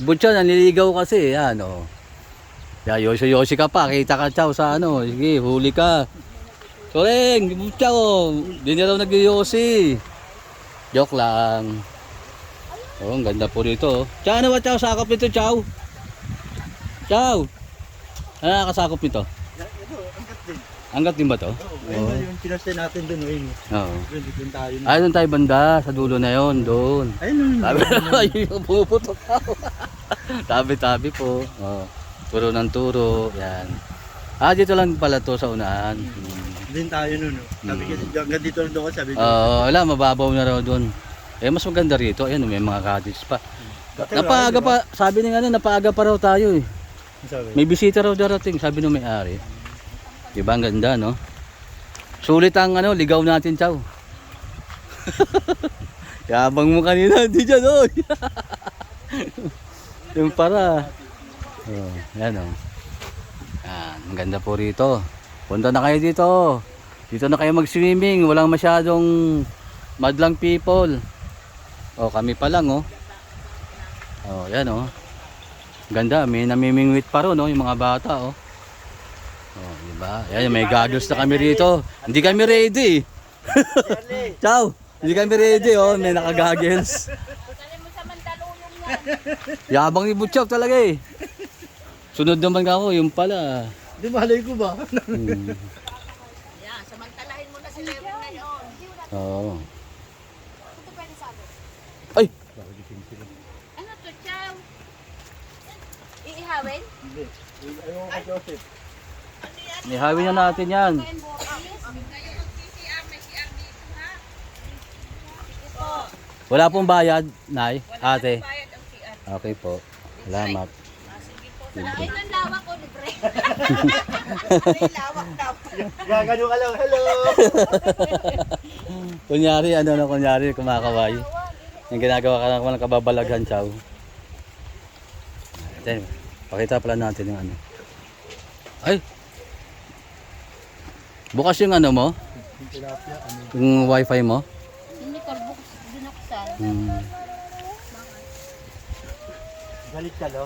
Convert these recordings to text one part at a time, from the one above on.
Butya, nanliligaw kasi. Yan, o. Ya, yosi-yosi ka pa. Kita ka, Chow, sa ano. Sige, huli ka. Soreng, Butya, o. Hindi na raw nag-yosi. Joke lang. Oh, ang ganda po dito. Chow, ano ba, Chow? Sakop nito, Chow. Chow. Ano nakakasakop nito? Ito, angkat din. Angkat din ba to? Oo, ayun yung pinastay natin doon, ayun. Oo. Doon tayo. Ay, doon tayo banda. Sa dulo na yon, doon. Ayun, Sabi na, yung pumuputok ako. Tabi-tabi po. Oh. Turo ng turo. Yan. Ah, dito lang pala to sa unahan. din tayo noon. Sabi kasi hanggang dito lang doon, sabi ko. Wala, mababaw na raw doon. Eh, mas maganda rito. Ayan, may mga cottage pa. Napaaga pa, sabi ng ano, napaaga pa raw tayo eh. Sabi. May bisita raw darating, sabi nung may-ari. Diba, ang ganda, no? Sulit ang ano, ligaw natin, Chow. Yabang mo kanina, hindi dyan, oh. Yung para. Oh, yan, oh. Yan, ang ganda po rito. Punta na kayo dito. Dito na kayo mag-swimming. Walang masyadong madlang people. Oh, kami pa lang, oh. Oh, yan, oh. Ganda, may namimingwit pa ron, oh, yung mga bata, oh. Oh, diba? Yan, may goggles na kami rito. Hindi kami ready. Ciao. Hindi kami ready, oh. May naka-goggles. Yabang ni Butchok talaga eh. Sunod naman ako, yung pala. Di malay ko ba? Yan, samantalahin mo na si Level ngayon. Oo. Ay! Ano to, Chow? Iihawin? Hindi. Ayun ka, Joseph. Nihawin na natin yan. Wala pong bayad, Nay, ate. Okay po. Salamat. Ay, ang lawak ko, libre. Lawak daw. Gagano ka lang, hello! Kunyari, kunyari, kumakaway. Yung ginagawa ka lang kababalaghan, Chow. Ate, pakita pala natin yung ano. Ay! Bukas yung ano mo? Yung wifi mo? Hindi ko binuksan. Galit ka, no?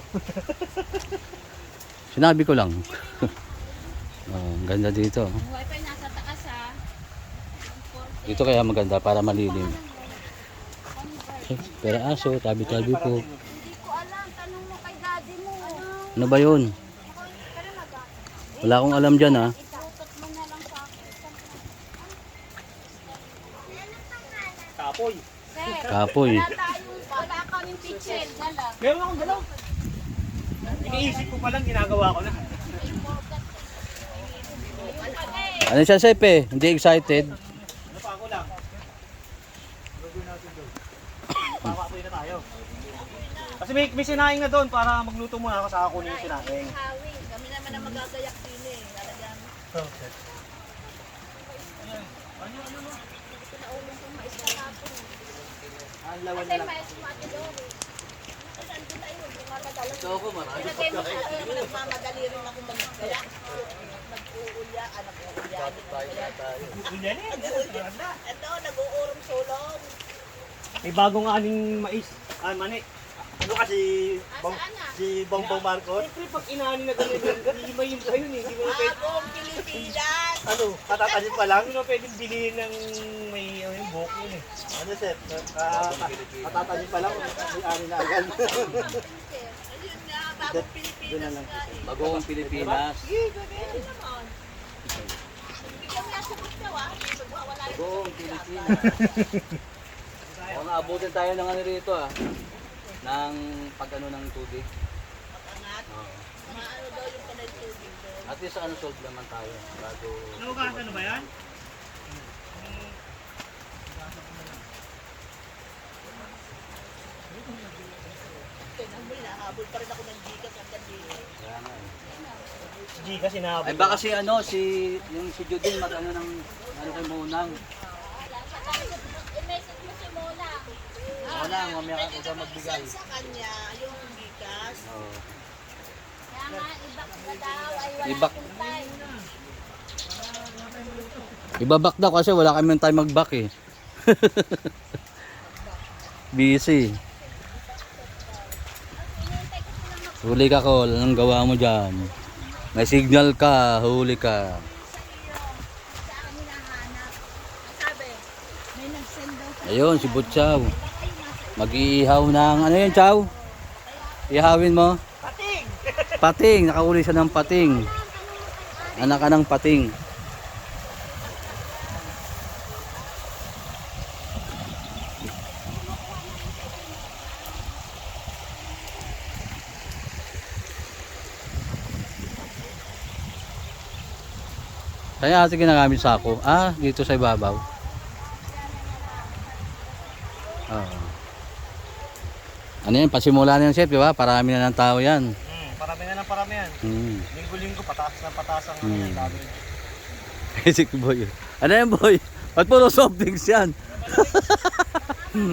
Sinabi ko lang. Oh, ang ganda dito. Ang wifi nasa taas ha. Dito kaya maganda para malilim. Pero aso, tabi-tabi po. Hindi ko alam, tanong mo kay daddy mo. Ano ba yun? Wala akong alam dyan, ha. Itutot mo na lang sa akin. Kapoy. Sir, Kapoy. wala kaming pitchel. Dala. Meron akong dalaw. Iniisip ko pa lang, ginagawa ko na. Ano siya, Sepe? Hindi excited? Ano pa ako lang? Gagawin natin doon. Pakapoy na tayo. Kasi may sinaing na doon para magluto muna ako sa ako yung sinaing. Hawing. Kami naman ang magagayak din eh. Lalagyan. Okay. Pinaulong kong mais na tapon. Ang lawan Kasi na lang. mais matidori. Kasi andun na yun. Tumatagalan. Ito ako, marami. Ilagay mo sa akin. Nagmamadali rin ako magkaya. Nag-uulya. Nag-uulya. Ito, nag-uurong sulong. May bagong aning mais. Mani. Ano kasi Asaan na? si Bongbong Marcos? Siyempre pag inani na ganyan, hindi mo yung kayo eh. Hindi mo pwede. Bagong Pilipinas. Ano, katatanim pa lang. Hindi mo pwedeng bilhin ng may yung buhok yun eh. Ano sir? Katatanim pa lang, may ani na agad. Ayun nga, bagong Doon na Pilipinas lang. nga eh. Bagong Pilipinas. Sige, gano'n naman. Bigyan mo yan sa bukyaw ah. Magwawala yun. Bagong Pilipinas. O nga, abutin tayo ng ano rito, ah. Ng pag-ano ng tubig. Angat. Maano daw yung pala yung tubig doon. At least ano, solve naman tayo. Bago... Naugasan na ba yan? Tinambol na, habol pa rin ako ng gigas at kadili. Kaya nga, eh. Si Gika sinabi. Ay baka si ano, yung si Judin mag ano ng ano kay Monang. I-message mo si Mona. Monang, mamaya ka ko magbigay. Sa kanya, yung gigas. Oo. Kaya nga, ibak na daw. Ay wala Ibak. akong time. Ibabak daw kasi wala kami time mag-back eh. Busy. Huli ka, Col. Anong gawa mo dyan? May signal ka, huli ka. Sa akin hinahanap. Sabi, may nag-send daw sa Ayun, si Butchaw. Mag-iihaw ng, ano yun, Chow? Ihawin mo? Pating! Pating, nakahuli siya ng pating. Anak ka ng pating. Kaya ate ginagamit sako. Ah, dito sa ibabaw. Oo. Ano yan, pasimula na yan, chef, di ba? Parami na ng tao yan. Parami na ng parami yan. Linggo-linggo, pataas ng pataas ang ano yan, dami. Basic boy. Ano yan, boy? Ba't puro soft drinks yan?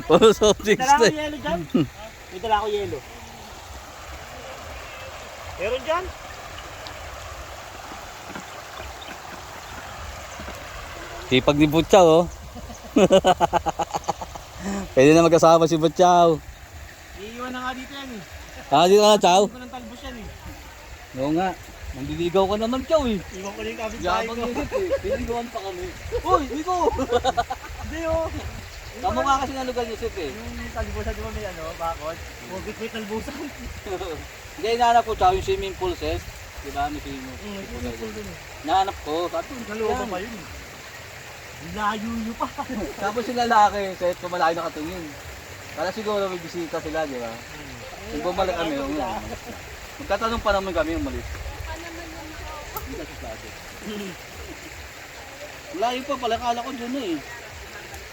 Puro soft drinks Dala ko na eh. yelo dyan. May dala ko yelo. Meron dyan? Sipag ni Butchaw, oh. Pwede na magkasama si Butchaw. Iiwan na nga dito yan eh. Ah, dito ka na, Chow? Iiwan ko ng talbos yan eh. Oo nga. Nandiligaw ka naman, Chow, eh. Iwan ko na yung kapit-bahay Yabang ko. isip, eh. Piniligawan pa kami. Uy, dito! Hindi oh. Tama nga kasi nalugan niya, Sip, eh. Yung talbusan di ba may ano, bakod? Huwag may talbusan. Hindi, inahanap ko, Chow, yung swimming pool, sis. Di ba, may swimming pool. Swimming pool dun eh. Nahanap ko. Sabi ko, Nalooban pa yun eh. Layo pa. Tapos sila lalaki, kahit pumalaki na katingin. Para siguro may bisita sila, di ba? Kung bumalik kami, yun nga. Magtatanong pa naman kami umalis. Hindi kasi sabi. Layo pa pala, kala ko dyan na eh.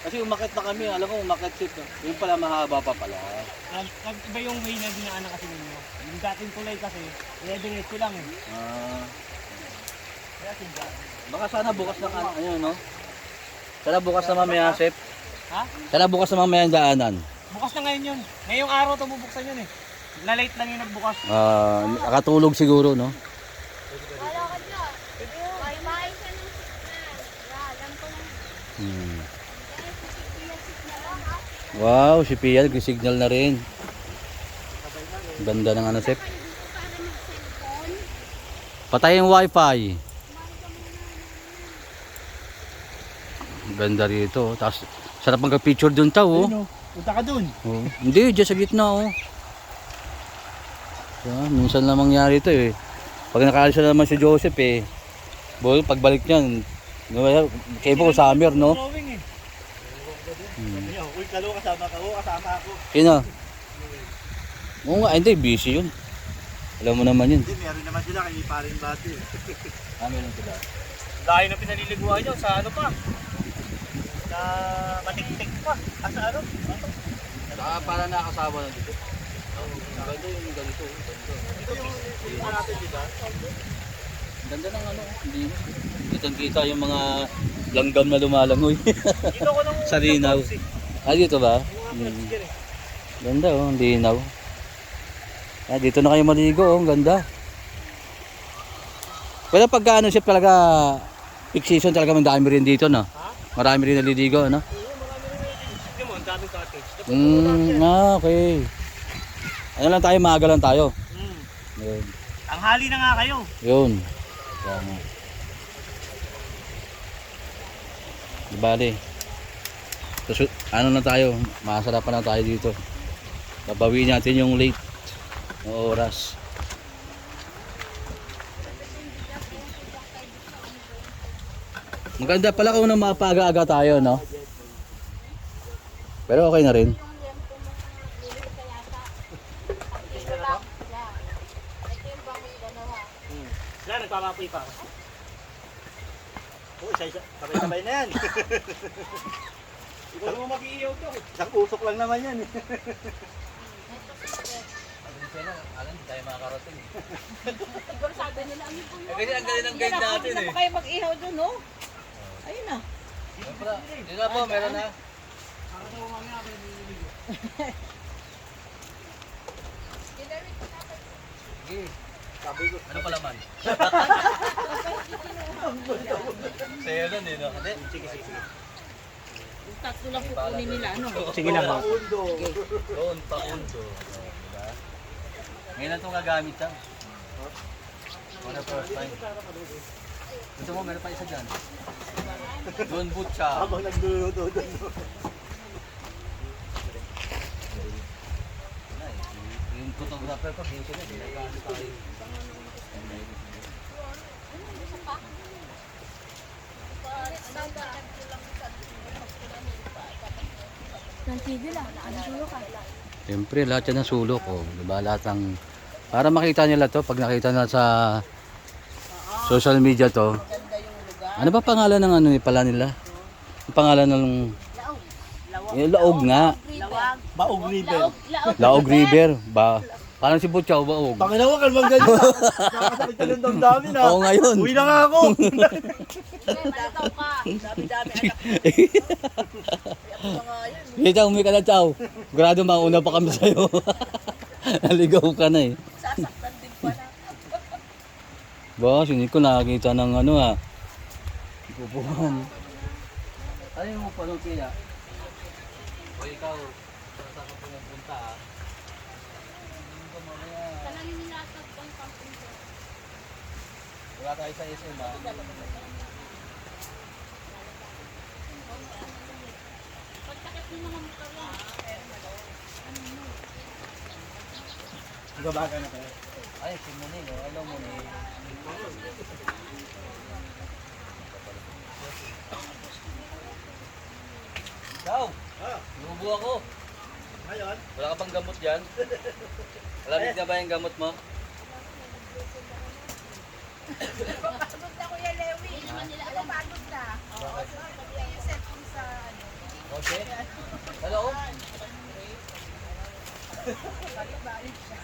Kasi umakit na kami, alam ko umakit ship. Yung pala mahaba pa pala. Iba yung way na dinaanan kasi ninyo. Yung dating tulay kasi, dire-diretso lang eh. Ah, Kaya sinda. baka sana bukas na ano, no? Sana bukas na mamaya, Sep. Ha? Sana bukas na mamaya ang daanan. Bukas na ngayon yun. Ngayong araw ito bubuksan yun eh. Na-late lang yung nagbukas. Nakatulog siguro, no? Wala ka dyan. May main ka ng signal. Alam ko na. Hmm. Signal lang ha. Wow, si Pia, nag-signal na rin. Ganda ng ano, Sep. Para mag-cellphone. Patay yung wifi. Ganda rito. Tapos, sarap magka-picture dun, Chow, oh. Ayun, oh. Punta ka dun. Oh. Hindi, dyan sa gitna, oh. Minsan lang mangyari ito, eh. Pag nakaalis na naman si Joseph, eh. Boy, pagbalik niyan, kayo po summer, no? Drawing eh. Uy, kalo kasama ka. Oo, kasama ako. Sino? Oo nga, hindi, busy yun. Alam mo naman yun. Hindi, meron naman sila kay paring bati eh. Meron sila. Dahil na pinaliliguan nyo sa ano pa. Sa matik-tik pa. Sa ano? Para nakakasawa na dito. Ganda yung ganito. Ito yung natin dito. Ganda ng ano, hindi mo. Kitang-kita yung mga langgam na lumalangoy. Dito ko nung Sa linaw. Dito ba? mga plastic eh. Ganda, oh, ang linaw. Dito na kayo maligo, oh, ang ganda. Pero pagka ano siya talaga, peak season talaga dami rin dito, no? Marami rin naliligo, no? Oo, marami rin yung tignan mo, ang daming cottage. Okay. Ano lang tayo, maaga lang tayo. Yun. Ang hali na nga kayo. Yun. Yan. Di bali. Tapos, ano na tayo, masarapan na tayo dito. Babawiin natin yung late na oras. Maganda pala kung na mapaga-aga tayo, no? Pero okay na rin. Wala, nagpapapoy pa. Oo, isa-isa. Sabay-sabay na yan. Ikaw naman mag-iiyaw to. Isang usok lang naman yan eh. Alam, hindi tayo makakarating. Siguro sabi nila, ang Kasi ang galing ng guide natin Hindi na pa kayo mag-ihaw dun, no? Ayun na. Hindi na po, meron na. Para sa mamaya, may nililigo. Sige. Sabi ko, Ano pala man? Sa'yo nun eh, no? Hindi. sige, sige. Yung tatlo lang kukunin nila, ano? Sige lang ba? Doon pa undo. Diba? Ngayon lang itong gagamit siya. For the first time. Gusto mo, meron pa isa dyan. Doon boot siya. Habang nagluluto doon. Wala eh. Yung photographer ko, busy na. Ginagamit tayo. Nantigil lang, nakasulo ka. Siyempre, lahat yan ng sulok. Oh. Diba? Lahat ng... Para makita nila to, pag nakita na sa social media to. Ano ba pangalan ng ano pala nila? Ang pangalan ng... Laog nga. Lawag. Baog River. Laog River. Ba? Parang si Butchaw, Baog. Panginawa, kalmang ganyan. Nakakasakit ka lang ng dami na. Oo ngayon. Uwi na nga ako. Malitaw ka. Dami-dami anak. Kaya pa nga yun. Hey, Chow, umuwi ka na, Chow. Grado mauna pa kami sa'yo. Naligaw ka na eh. Sasaktan din pala. Ba, sinit ko nakakita ng ano ha. Bubuhan. Ano yung pa nung kaya? O ikaw, saan ka pumupunta ha? Talangin nila at ang pampunta. Wala tayo sa SM ha? Pagtakit mo naman ito lang. Gabaga na kayo. Ay, si Muning, oh. Hello Muning. Chow! Nubo ako. Ngayon, Wala ka pang gamot dyan? Alamig na ba yung gamot mo? Pagod na Kuya Lewi. Hindi naman nila alam. Pagod na. Oo. Yung set ko sa ano. Okay. Hello? Balik-balik siya.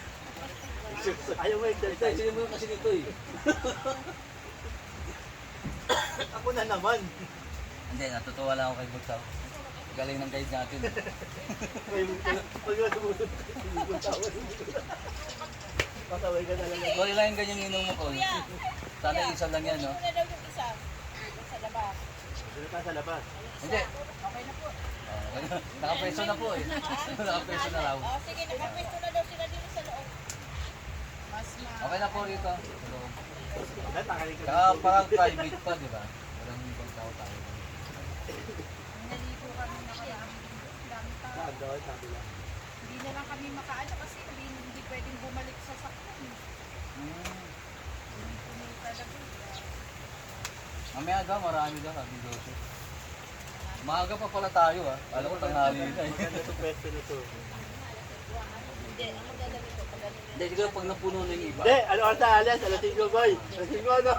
ayaw mo yung Tay, sino mo kasi dito eh? Ako na naman. Hindi, natutuwa lang ako kay Butsaw. Galing ng guide natin. May pag sumunod pasaway ka na lang. Sorry lang yung ganyan inom mo ko. Sana isa lang yan, no? Una daw yung isa. Sa labas. Sino ka sa labas? Hindi. Okay na po. Nakapreso na po eh. Nakapreso na raw. Oh, sige, nakapwesto na daw sila dito sa loob. Mas Okay na po rito. Hello. Dahil takaling ka. Saka parang private pa, di ba? Walang ibang tao tayo. naligo kami na kaya dami tao. Doon, sabi lang. Hindi na lang kami makaano kasi hindi pwedeng bumalik sa sakyan. Pumunta na po. Mamaya daw, marami daw, sabi Joseph. Maaga pa pala tayo ah. Alam ko tanghali na eh. Maganda itong pwesto na to. Hindi, ang maganda nito pag ano Hindi, siguro pag napuno na yung iba. Hindi, ano ka sa alas? Alas 5 boy. Alas 5 ano?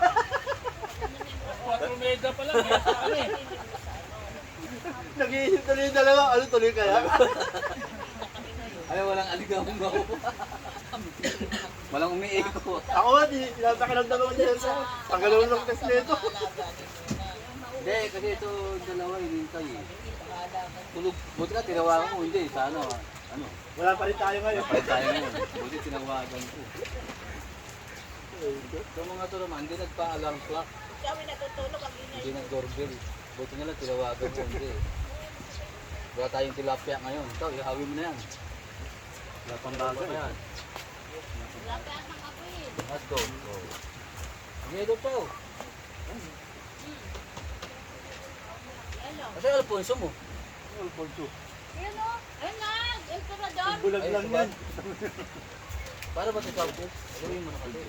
4 mega pa lang, yes, ano eh. Nag-iisip tuloy yung dalawa. Ano tuloy kaya? Ay, walang aligamong ako. Walang umiiko. Ako nga, pinapakiramdam ako dyan sa panggalawang ng test nito. Hindi, kasi ito dalawa hinintay eh. Tulog, buti ka tinawagan ko, hindi. Sana, ano, Wala pa rin tayo ngayon. palit tayo ngayon. Buti tinawagan ko. Sa mga to naman, hindi nagpa-alarm clock. kami natutulog ang ingay. Hindi nag-doorbell. Buti na lang tinawagan ko, hindi. Wala tayong tilapia ngayon. Ito, ihawin mo na yan. Wala pang bago pa yan. Let's go. Sige, ito po. Kasi Alfonso mo. Alfonso. Ayan o, ayun na, El Torador. Bulag lang yan. Para ba si Kaupo? Gawin mo na kasi.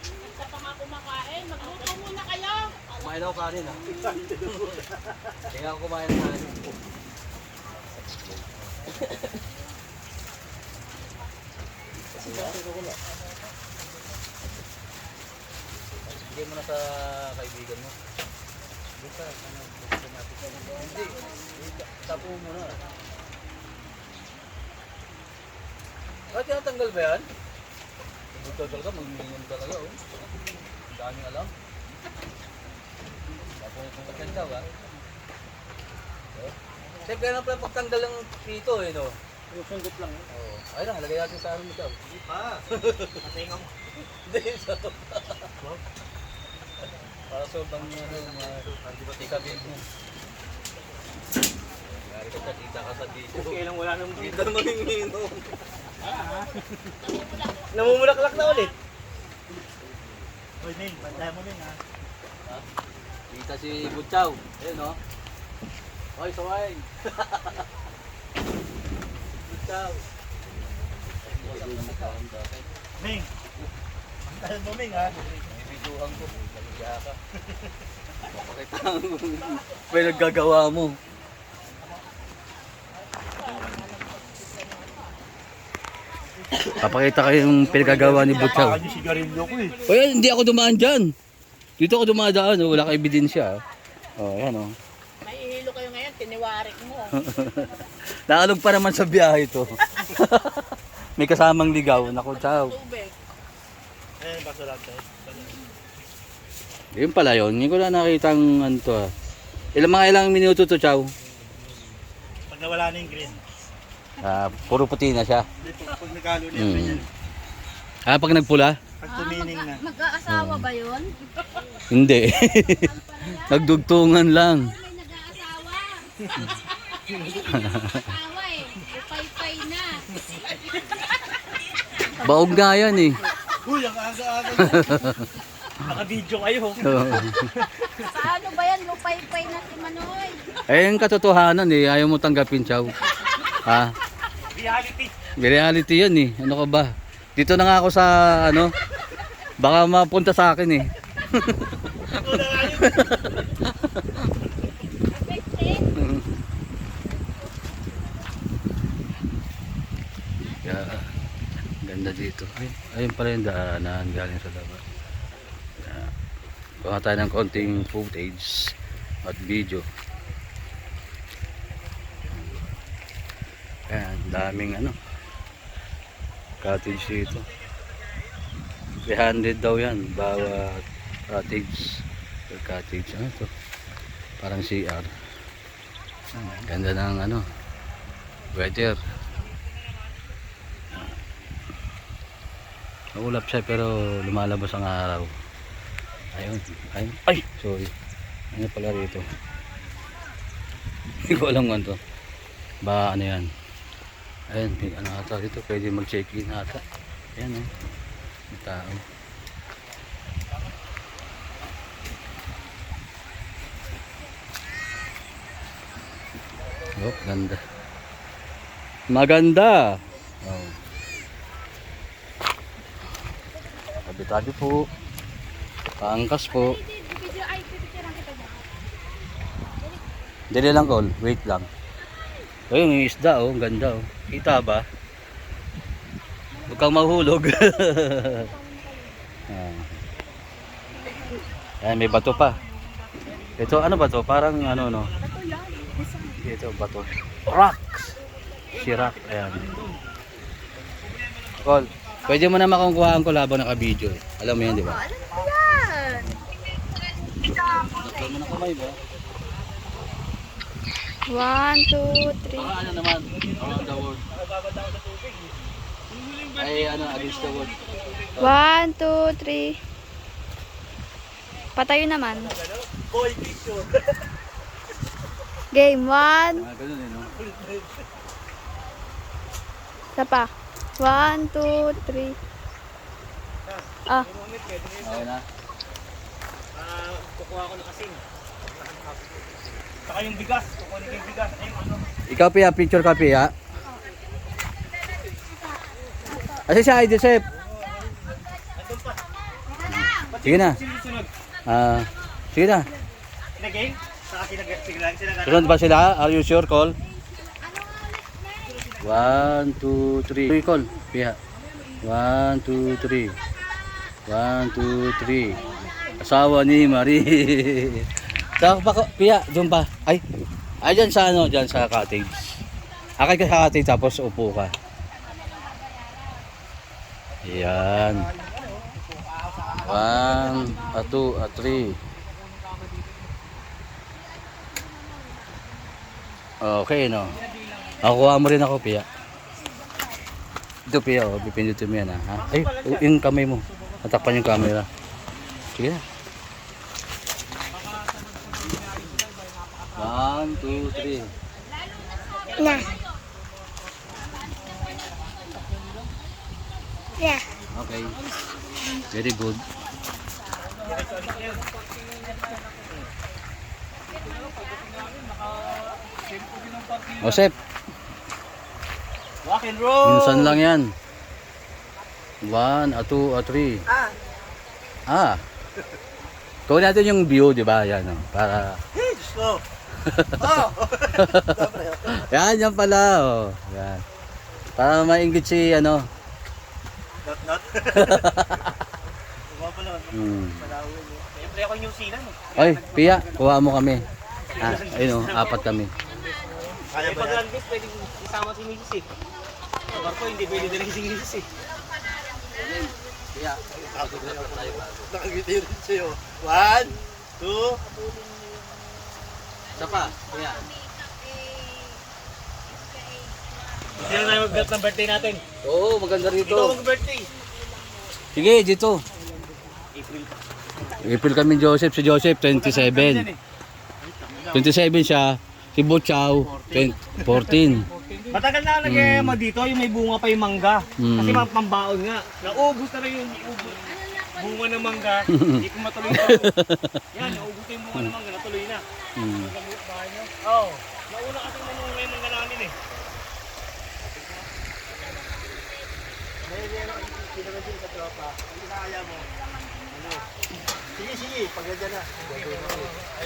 Basta pa nga kumakain, magluto muna kayo. Kumain ako kanin ha. Hindi ako kumain ng kanin. Bigay mo na sa kaibigan mo. Dito, ano, gusto natin. Hindi, tapo mo muna. Bakit tinatanggal ba yan? Butol ka, mag-minimum talaga oh. Daming alam. Tapo mo kung daw ha. Siyempre na pala pagtanggal ng pito eh no. Yung sunggot lang. Oo. Ay lang, lagay natin sa arong ito. Hindi pa. Matinga mo. Hindi, sa para sobrang mga tikabit mo. Yari ka sa kita ka sa dito. Okay lang, wala nang Kita mo yung inom. Namumulaklak na ulit. Hoy, Ming, bantayan mo, Ming, ha? Kita si Butchaw. Ayun o. Hoy, saway. Butchaw. Ming, bantayan mo, Ming, ha? Ibiduhan ko. Nagigya ka. Mapakita ang may naggagawa mo. Papakita kayo yung pinagagawa ni Butchaw. Baka yung sigarilyo ko, eh. O yan, hindi ako dumaan dyan. Dito ako dumadaan, oh. Wala ka ebidensya. Oh, yan oh. May ihilo kayo ngayon, tiniwarik mo. Naalog pa naman sa biyahe to. May kasamang ligaw. Naku, Chow. Tubig. Eh, basura tayo. Yun pala yun. Hindi ko na nakita ang ano to. Ilang minuto to, Chow? Pag nawala na yung green. Puro puti na siya. Dito, pag nagalo na yung green. Pag nagpula? Pag tumining na. Mag-aasawa ba yun? Hindi. Nagdugtungan lang. May nag-aasawa. Asawa eh. Pay-pay na. Baog nga yan eh. Uy, ang aga-aga. Naka-video kayo. Sa ano ba yan? Lupay-pay na si Manoy. Yung katotohanan eh. Ayaw mo tanggapin, Chow. Reality. Reality yan eh. Ano ka ba? Dito na nga ako sa ano. Baka mapunta sa akin eh. Ito na nga yun. Yeah. Ganda dito. Ayun pala yung daanan galing sa labas. Kuha tayo ng konting footage at video. Ayan, daming ano cottage dito. 300 daw yan bawat cottage per cottage. Ano to? Parang CR. Ganda ng ano weather. Maulap siya pero lumalabas ang araw. Ayun, ayun. Ay, sorry. Ano pala rito? Hindi ko alam kung to. Ba ano yan? Ayun, may ano ata dito. Pwede mag-check-in ata. Ayan o. May tao. Oh, ganda. Maganda. Oh. Tabi-tabi po. Pangkas po. Video ay pipicturean kita dyan. Dali lang call, wait lang. Ayun, yung isda oh, ang ganda oh. Kita ba? Huwag kang mahulog. Ayan, may bato pa. Ito ano ba to? Parang ano no? Ito bato. Rocks. Si rock, ayan. Call, pwede mo na makukuhaan ko labang naka-video eh. Alam mo yan, di ba? Alam ko yan. Tatlo mo na kamay ba? 1, 2, 3. Baka ano naman, around the world. Ay ano, against the world. 1, 2, 3. Patayo naman. Boy, picture. Game 1. Ganun eh, no? Isa pa. 1, 2, 3. Ah, Okay na. Kukuha ko ng asin. Saka yung bigas. Kukuha ko yung bigas. Ayun, ano. Ikaw Pia, picture ka Pia. Asi siya, Joseph. Sige na. Sino sunod? Sige na. Sinagay? Saka sinagay. Sunod ba sila? Are you sure, call? 1, 2, 3. Call, Pia. 1, 2, 3. 1, 2, 3. Asawa ni Marie. Saka pa, Pia, doon pa. Ay, dyan sa ano, dyan sa cottage. Akay ka sa cottage tapos upo ka. Ayan. 1, 2, 3. Okay, no? Nakuha mo rin ako, Pia. Ito, Pia, oh. Pipindutin mo yan, ha? Ay, yung kamay mo. Natakpan yung camera. Sige na. 1, 2, 3. na. Yeah. Okay. Very good. Joseph, Rock and roll! minsan lang yan. 1, 2, 3. Ah. Kunin natin yung view, di ba? Yan, oh, para... Hey, Diyos ko! Oh! Yan pala, oh. Yan. Para maingit si, ano. Not. Mga pala, malawin mo. Siyempre ako yung Zealand. Ay, Pia, kuha mo kami. Ah, ayun, oh, 4 kami. Kaya pag landis, pwedeng isama si Mrs. eh. Kapag ko, hindi pwede din si Mrs. eh. Nakagiti rin sa'yo. 1, 2. Isa pa, Pia. Sino na mag-bet ng birthday natin? Oo, maganda rito. Ikaw mag-birthday. Sige, dito. April. April kami Joseph, si Joseph 27. 27 siya, si Bochaw 14. Matagal na nag-ema dito, yung may bunga pa yung mangga. Mm. Kasi pambaon nga. Naubos na rin yung bunga ng mangga. Hindi ko matuloy na. Yan, naubos na yung bunga ng mangga, natuloy na. Mm. Oo. Nauna kasi mamunga yung mangga namin eh. Sa tropa, hindi na kaya mo. Sige, pag nandiyan na.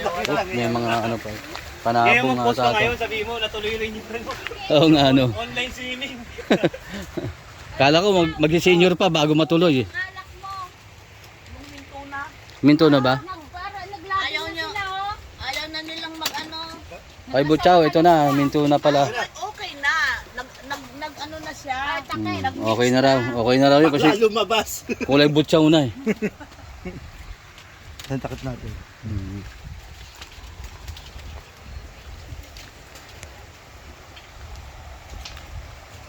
Oh, may mga ano pa. Kaya Panabong nga mag-post sa ka ato. ngayon, sabihin mo, natuloy rin yung Oo nga ano. online swimming. Kala ko mag-senior pa bago matuloy eh. Alak mo. Minto na. Minto na ba? Ayaw nyo. Ayaw na nilang mag-ano. Ay Bochaw, ito na, minto na pala. Okay na. Nag-ano na siya. Okay na raw, okay na raw yun kasi lumabas. kulay Bochaw na eh. Ang takot natin. Mm.